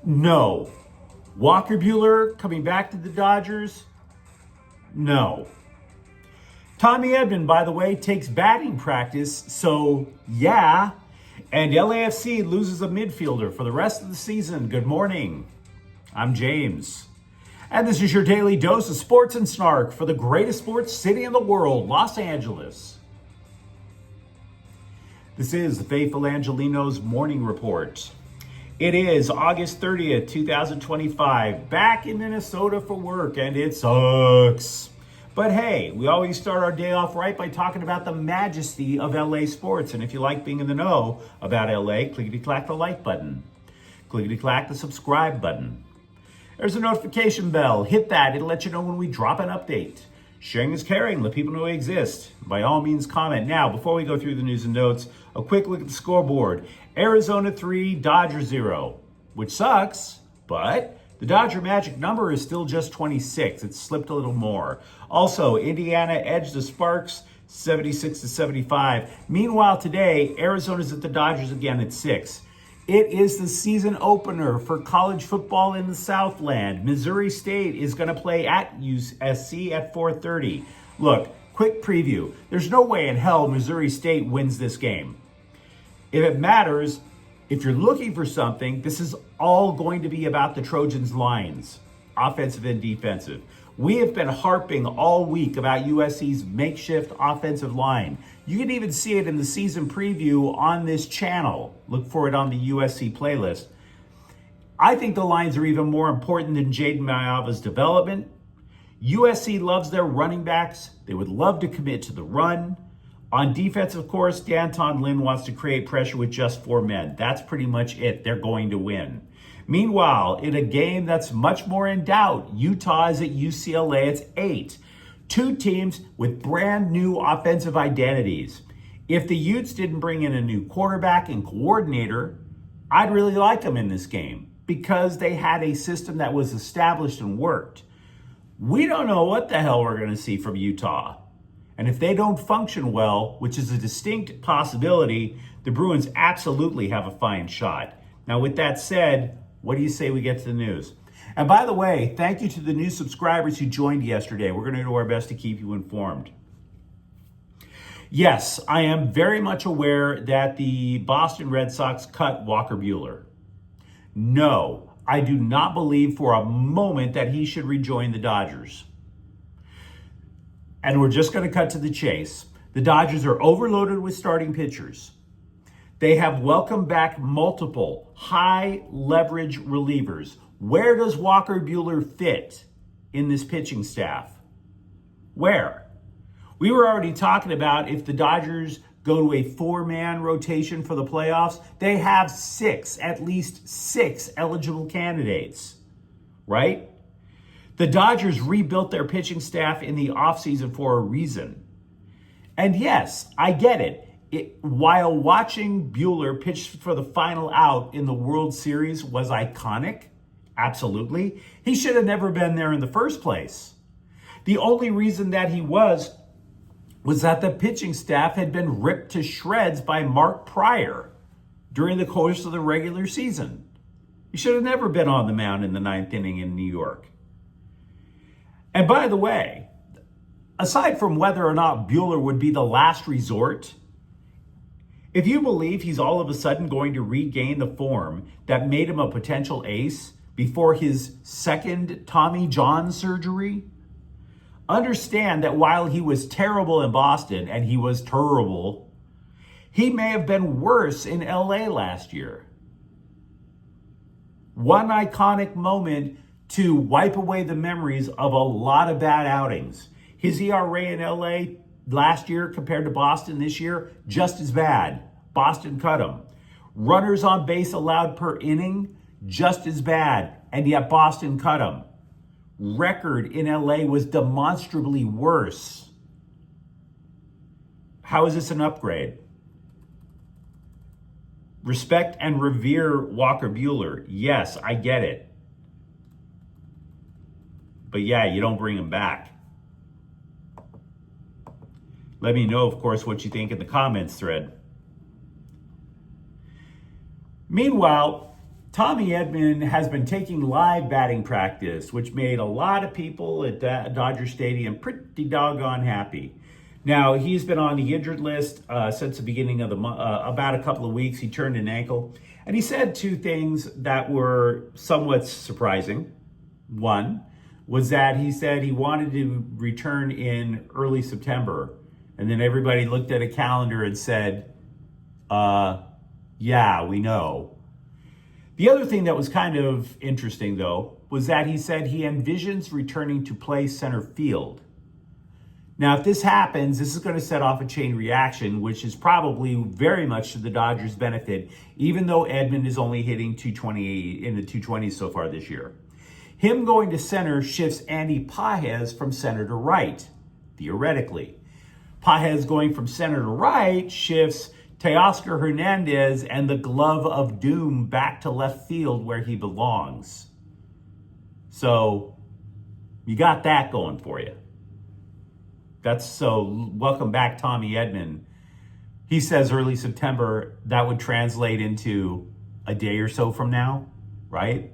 No. Walker Buehler coming back to the Dodgers? No. Tommy Edman, by the way, takes batting practice, so yeah. And LAFC loses a midfielder for the rest of the season. Good morning. I'm James. And this is your daily dose of sports and snark for the greatest sports city in the world, Los Angeles. This is the faithful Angelenos morning report. It is August 30th, 2025, back in Minnesota for work, and it sucks. But hey, we always start our day off right by talking about the majesty of LA sports. And if you like being in the know about LA, clickety-clack the like button. Clickety-clack the subscribe button. There's a notification bell. Hit that. It'll let you know when we drop an update. Sharing is caring. Let people know we exist. By all means, comment. Now, before we go through the news and notes, a quick look at the scoreboard. Arizona 3, Dodgers 0, which sucks, but the Dodger magic number is still just 26. It's slipped a little more. Also, Indiana edged the Sparks 76-75. Meanwhile, today, Arizona's at the Dodgers again at 6. It is the season opener for college football in the Southland. Missouri State is going to play at USC at 4:30. Look, quick preview. There's no way in hell Missouri State wins this game. If it matters, if you're looking for something, this is all going to be about the Trojans' lines, offensive and defensive. We have been harping all week about USC's makeshift offensive line. You can even see it in the season preview on this channel. Look for it on the USC playlist. I think the lines are even more important than Jaden Mayava's development. USC loves their running backs. They would love to commit to the run. On defense, of course, D'Anton Lynn wants to create pressure with just 4 men. That's pretty much it. They're going to win. Meanwhile, in a game that's much more in doubt, Utah is at UCLA. It's 8. 2 teams with brand new offensive identities. If the Utes didn't bring in a new quarterback and coordinator, I'd really like them in this game because they had a system that was established and worked. We don't know what the hell we're going to see from Utah. And if they don't function well, which is a distinct possibility, the Bruins absolutely have a fine shot. Now, with that said, what do you say we get to the news? And by the way, thank you to the new subscribers who joined yesterday. We're going to do our best to keep you informed. Yes, I am very much aware that the Boston Red Sox cut Walker Buehler. No, I do not believe for a moment that he should rejoin the Dodgers. And we're just going to cut to the chase. The Dodgers are overloaded with starting pitchers. They have welcomed back multiple high leverage relievers. Where does Walker Buehler fit in this pitching staff? Where? We were already talking about if the Dodgers go to a 4-man rotation for the playoffs, they have at least six eligible candidates, right? The Dodgers rebuilt their pitching staff in the offseason for a reason. And yes, I get it. While watching Buehler pitch for the final out in the World Series was iconic, absolutely, he should have never been there in the first place. The only reason that he was that the pitching staff had been ripped to shreds by Mark Pryor during the course of the regular season. He should have never been on the mound in the 9th inning in New York. And by the way, aside from whether or not Buehler would be the last resort, if you believe he's all of a sudden going to regain the form that made him a potential ace before his second Tommy John surgery, understand that while he was terrible in Boston, and he was terrible, he may have been worse in LA last year. One iconic moment to wipe away the memories of a lot of bad outings. His ERA in LA last year compared to Boston this year, just as bad. Boston cut him. Runners on base allowed per inning, just as bad, and yet Boston cut him. Record in LA was demonstrably worse. How is this an upgrade? Respect and revere Walker Buehler. Yes, I get it. But yeah, you don't bring him back. Let me know, of course, what you think in the comments thread. Meanwhile, Tommy Edman has been taking live batting practice, which made a lot of people at Dodger Stadium pretty doggone happy. Now, he's been on the injured list since the beginning of the month, about a couple of weeks. He turned an ankle, and he said two things that were somewhat surprising. One was that he said he wanted to return in early September, and then everybody looked at a calendar and said, yeah, we know. The other thing that was kind of interesting, though, was that he said he envisions returning to play center field. Now, if this happens, this is going to set off a chain reaction, which is probably very much to the Dodgers' benefit, even though Edman is only hitting 220 in the 220s so far this year. Him going to center shifts Andy Pages from center to right, theoretically. Pages going from center to right shifts Teoscar Hernandez and the glove of doom back to left field where he belongs. So you got that going for you. Welcome back, Tommy Edman. He says early September, that would translate into a day or so from now, right?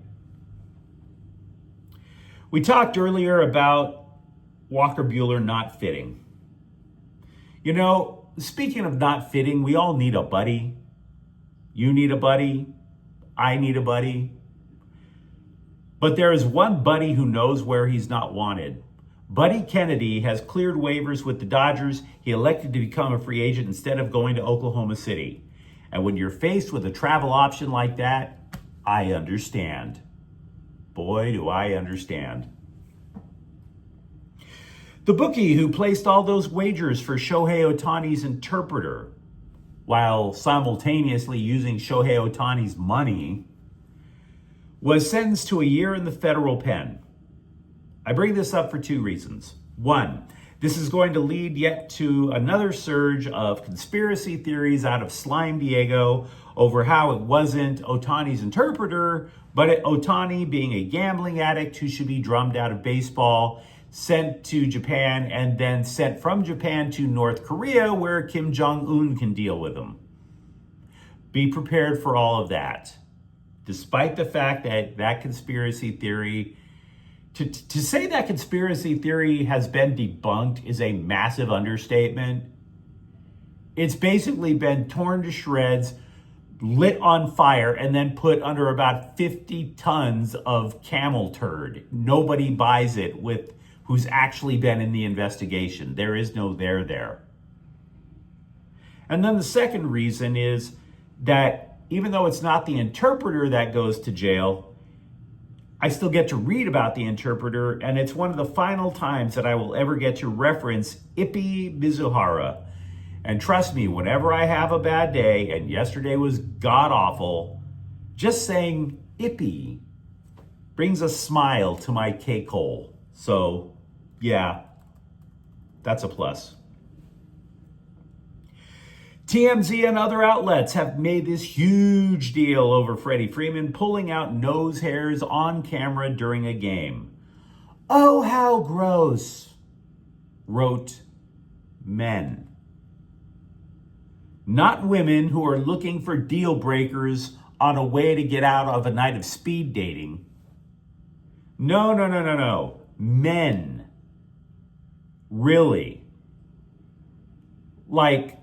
We talked earlier about Walker Buehler not fitting. You know, speaking of not fitting, we all need a buddy. You need a buddy. I need a buddy. But there is one buddy who knows where he's not wanted. Buddy Kennedy has cleared waivers with the Dodgers. He elected to become a free agent instead of going to Oklahoma City. And when you're faced with a travel option like that, I understand. Boy, do I understand. The bookie who placed all those wagers for Shohei Ohtani's interpreter, while simultaneously using Shohei Ohtani's money, was sentenced to a year in the federal pen. I bring this up for two reasons. One, this is going to lead yet to another surge of conspiracy theories out of Slime Diego over how it wasn't Ohtani's interpreter, but Ohtani being a gambling addict who should be drummed out of baseball, sent to Japan, and then sent from Japan to North Korea where Kim Jong-un can deal with him. Be prepared for all of that. Despite the fact that that conspiracy theory, to say that conspiracy theory has been debunked is a massive understatement. It's basically been torn to shreds, lit on fire, and then put under about 50 tons of camel turd. Nobody buys it with who's actually been in the investigation. There is no there. And then the second reason is that even though it's not the interpreter that goes to jail, I still get to read about the interpreter, and it's one of the final times that I will ever get to reference Ippy Mizuhara. And trust me, whenever I have a bad day, and yesterday was god-awful, just saying Ippy brings a smile to my cake hole. So, yeah, that's a plus. TMZ and other outlets have made this huge deal over Freddie Freeman pulling out nose hairs on camera during a game. Oh, how gross, wrote men. Not women who are looking for deal breakers on a way to get out of a night of speed dating. No. Men. Really. Like,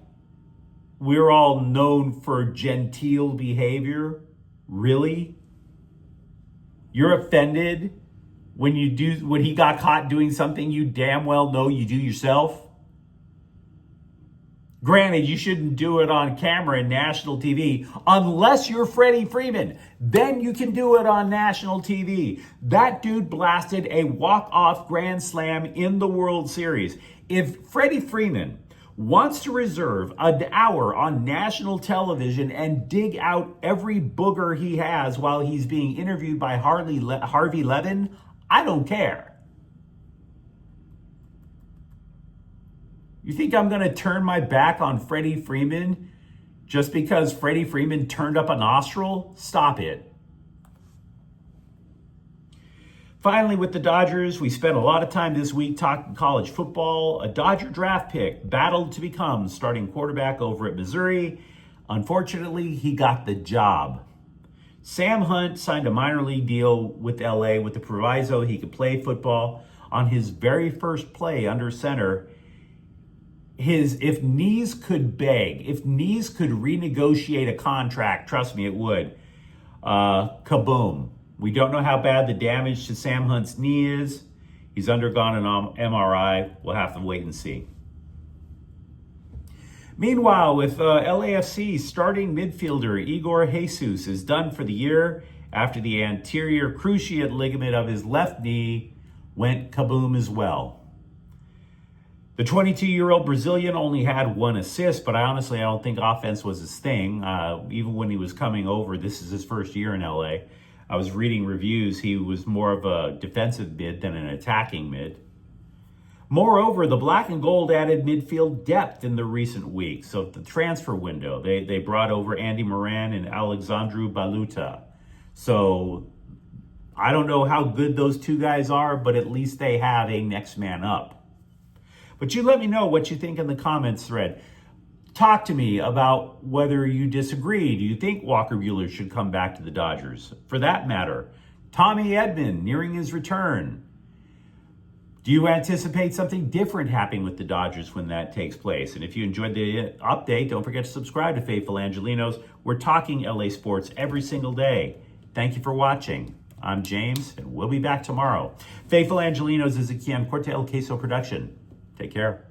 we're all known for genteel behavior? Really? You're offended when he got caught doing something you damn well know you do yourself? Granted, you shouldn't do it on camera in national TV unless you're Freddie Freeman. Then you can do it on national TV. That dude blasted a walk-off grand slam in the World Series. If Freddie Freeman wants to reserve an hour on national television and dig out every booger he has while he's being interviewed by Harvey Levin, I don't care. You think I'm going to turn my back on Freddie Freeman just because Freddie Freeman turned up a nostril? Stop it. Finally, with the Dodgers, we spent a lot of time this week talking college football. A Dodger draft pick battled to become starting quarterback over at Missouri. Unfortunately, he got the job. Sam Hunt signed a minor league deal with LA with the proviso he could play football. On his very first play under center, if knees could beg, if knees could renegotiate a contract, trust me, it would. Kaboom. We don't know how bad the damage to Sam Hunt's knee is. He's undergone an MRI. We'll have to wait and see. Meanwhile, with LAFC starting midfielder Igor Jesus is done for the year after the anterior cruciate ligament of his left knee went kaboom as well. The 22-year-old Brazilian only had 1 assist, but I don't think offense was his thing. Even when he was coming over, this is his first year in LA. I was reading reviews. He was more of a defensive mid than an attacking mid. Moreover, the black and gold added midfield depth in the recent weeks. So the transfer window, they brought over Andy Moran and Alexandru Baluta. So I don't know how good those two guys are, but at least they have a next man up. But you let me know what you think in the comments thread. Talk to me about whether you disagree. Do you think Walker Buehler should come back to the Dodgers? For that matter, Tommy Edman nearing his return. Do you anticipate something different happening with the Dodgers when that takes place? And if you enjoyed the update, don't forget to subscribe to Faithful Angelenos. We're talking LA sports every single day. Thank you for watching. I'm James, and we'll be back tomorrow. Faithful Angelenos is a Quian Corte El Queso production. Take care.